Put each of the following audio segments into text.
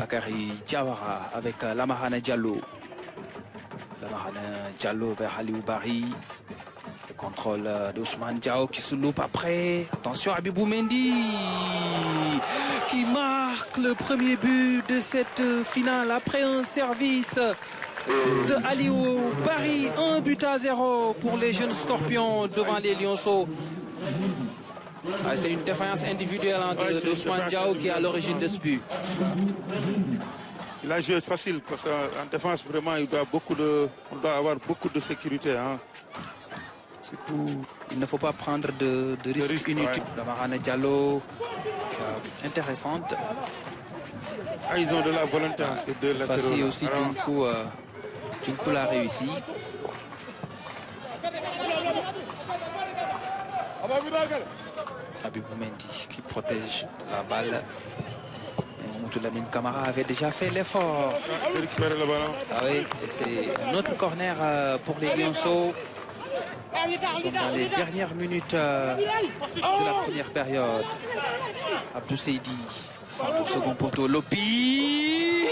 Bakary Diawara avec Lamarana Diallo. Lamarana Diallo vers Aliou Bari. Le contrôle d'Ousmane Diao qui se loupe après. Attention à Abibou Mendy qui marque le premier but de cette finale après un service de Aliou Bari. 1-0 pour les jeunes Scorpions devant les Lionceaux. C'est une défaillance individuelle d'Ousmane Diao qui est à l'origine de ce but. Il a joué facile parce qu'en défense, vraiment, on doit avoir beaucoup de sécurité. Hein. Il ne faut pas prendre de risques inutiles. Lamarana Diallo, intéressante. Ils ont de la volonté. Cette fois-ci aussi, Djunkou l'a réussi. Abibou Mendy qui protège la balle. Mamadou Lamine Camara avait déjà fait l'effort. Ah oui, et c'est un autre corner pour les Lionceaux. Nous sommes dans les dernières minutes de la première période. Abdou Seydi, centre au second poteau. Lopi.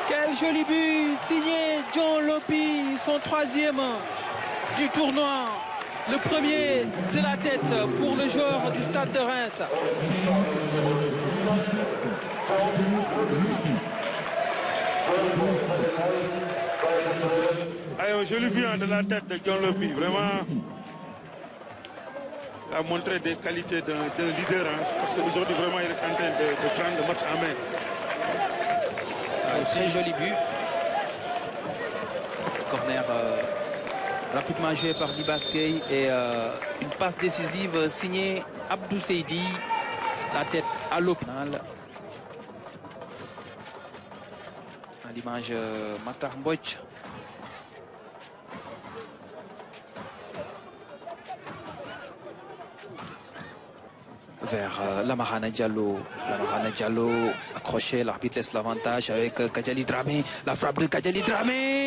Quel joli but signé John Lopi, son 3e du tournoi. Le premier de la tête pour le joueur du Stade de Reims. Un joli but de la tête de John Lopi. Vraiment, ça a montré des qualités d'un leader. Hein. Parce qu'aujourd'hui, vraiment, il est en train de prendre le match en main. Un très joli but. Corner rapidement joué par Libas Gueye et une passe décisive signée Abdou Seydi. La tête à l'opinal. À l'image Matar Mbodj. Vers Lamarana Diallo. Lamarana Diallo accroché, l'arbitre laisse l'avantage avec Kadjali Dramé. La frappe de Kadjali Dramé.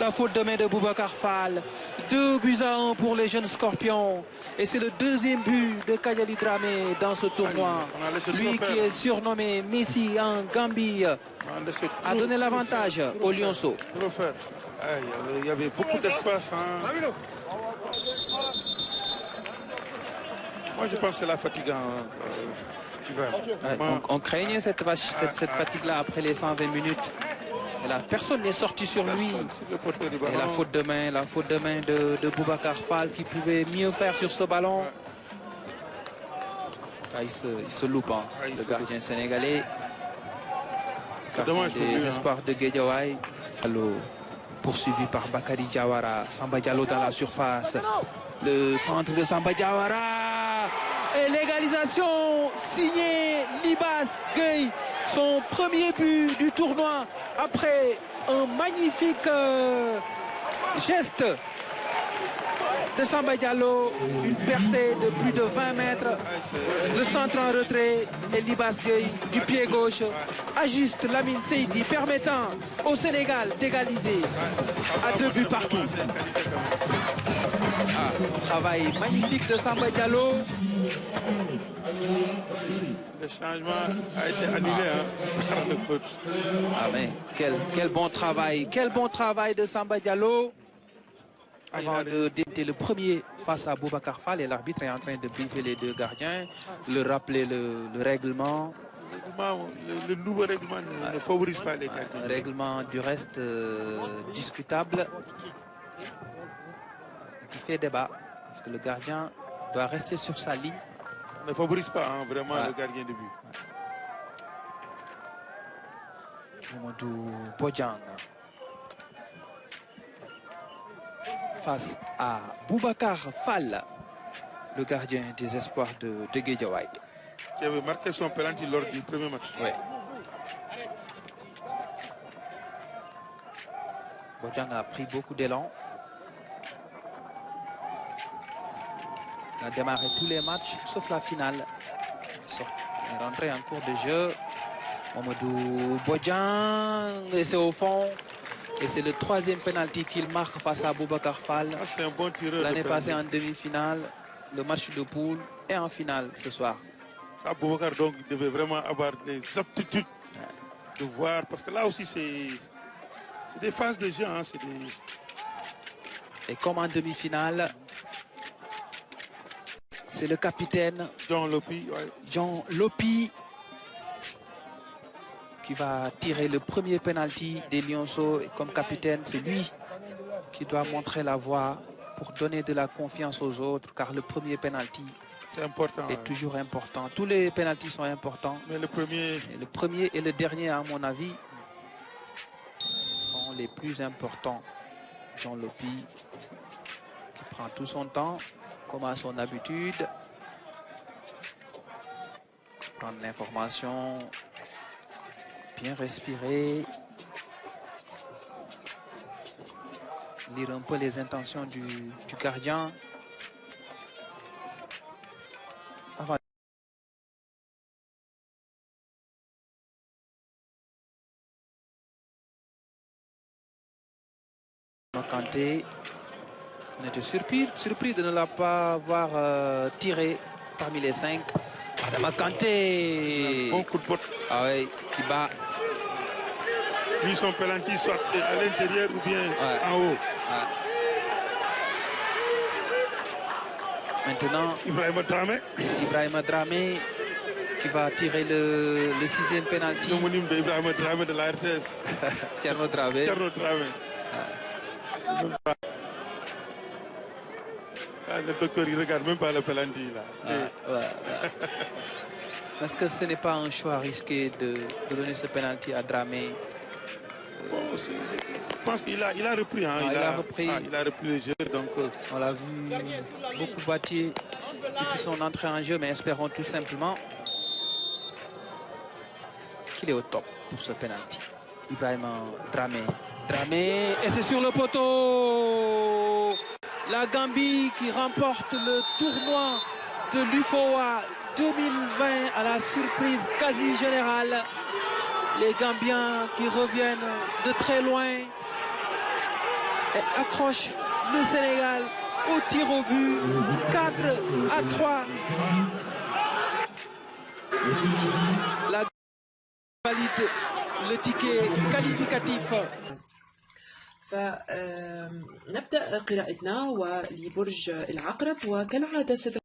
La faute de main de Boubacar Fall. 2-1 pour les jeunes Scorpions. Et c'est le 2e but de Kadjali Dramé dans ce tournoi. Lui qui est surnommé Messi en Gambie a donné l'avantage aux Lionceaux. Il y avait beaucoup d'espace. Hein. Moi, je pense que c'est la fatigue. On craignait cette fatigue-là après les 120 minutes. Et là, personne n'est sorti sur lui. Et la faute de main de Boubacar Fall qui pouvait mieux faire sur ce ballon. Il se loupe, hein, le gardien sénégalais. Gardien des espoirs de Guédiawaye. Poursuivi par Bakary Diawara. Samba Diallo dans la surface. Le centre de Samba Diawara. Et l'égalisation signée Libas Gueye. Son premier but du tournoi après un magnifique geste de Samba Diallo. Une percée de plus de 20 mètres. Le centre en retrait et Libas Gueye du pied gauche ajuste Lamine Seydi permettant au Sénégal d'égaliser à 2 buts partout. Travail magnifique de Samba Diallo. Le changement a été annulé par le coach. Mais quel bon travail de Samba Diallo. Avant de débuter le premier face à Boubacar Fall et l'arbitre est en train de briefer les deux gardiens, le rappeler le règlement. Le nouveau règlement ne favorise pas les gardiens. Règlement du reste discutable qui fait débat parce que le gardien doit rester sur sa ligne. Ça ne favorise pas vraiment le gardien de but. Mamadou Bojang face à Boubacar Fall, le gardien des espoirs de Guédiawaye. Qui avait marqué son penalty lors du premier match. Oui. Bojang a pris beaucoup d'élan. Il a démarré tous les matchs sauf la finale. Il est rentré en cours de jeu. Mamadou Bojang, et c'est au fond. Et c'est le 3e penalty qu'il marque face à Boubacar Fall. C'est un bon tireur. L'année passée en demi-finale, le match de poule et en finale ce soir. Boubacar donc devait vraiment avoir des aptitudes de voir, parce que là aussi c'est des phases de jeu. Hein, Et comme en demi-finale, c'est le capitaine John Lopi, ouais. John Lopi qui va tirer le premier penalty des Lionceaux. Et comme capitaine, c'est lui qui doit montrer la voie pour donner de la confiance aux autres, car le premier penalty est toujours important. Tous les penaltys sont importants. Mais le premier et le dernier, à mon avis, sont les plus importants. John Lopi qui prend tout son temps, comme à son habitude. Prendre l'information, bien respirer, lire un peu les intentions du gardien. Avant Kanté, on était surpris de ne la pas voir tiré parmi les 5. Adama Kanté, bon coup de pote. Ah oui, qui bat. Lui, son penalty, soit c'est à l'intérieur ou bien en haut. Ouais. Maintenant, c'est Ibrahima Dramé qui va tirer le 6e penalty. L'homonyme d'Ibrahima Dramé de la RTS. Thierno Dramé. Le docteur, il ne regarde même pas le penalty là. Est-ce que ce n'est pas un choix risqué de donner ce penalty à Dramé? Bon, je pense qu'il a repris. Hein. Il a repris le jeu. Donc, on l'a vu beaucoup bâtir depuis son entrée en jeu, mais espérons tout simplement qu'il est au top pour ce penalty. Ibrahima Dramé. Et c'est sur le poteau. La Gambie qui remporte le tournoi de l'UFOA 2020 à la surprise quasi générale. Les Gambiens qui reviennent de très loin et accrochent le Sénégal au tir au but 4-3. La Gambie valide le ticket qualificatif. فنبدأ قراءتنا ولبرج العقرب وكالعادة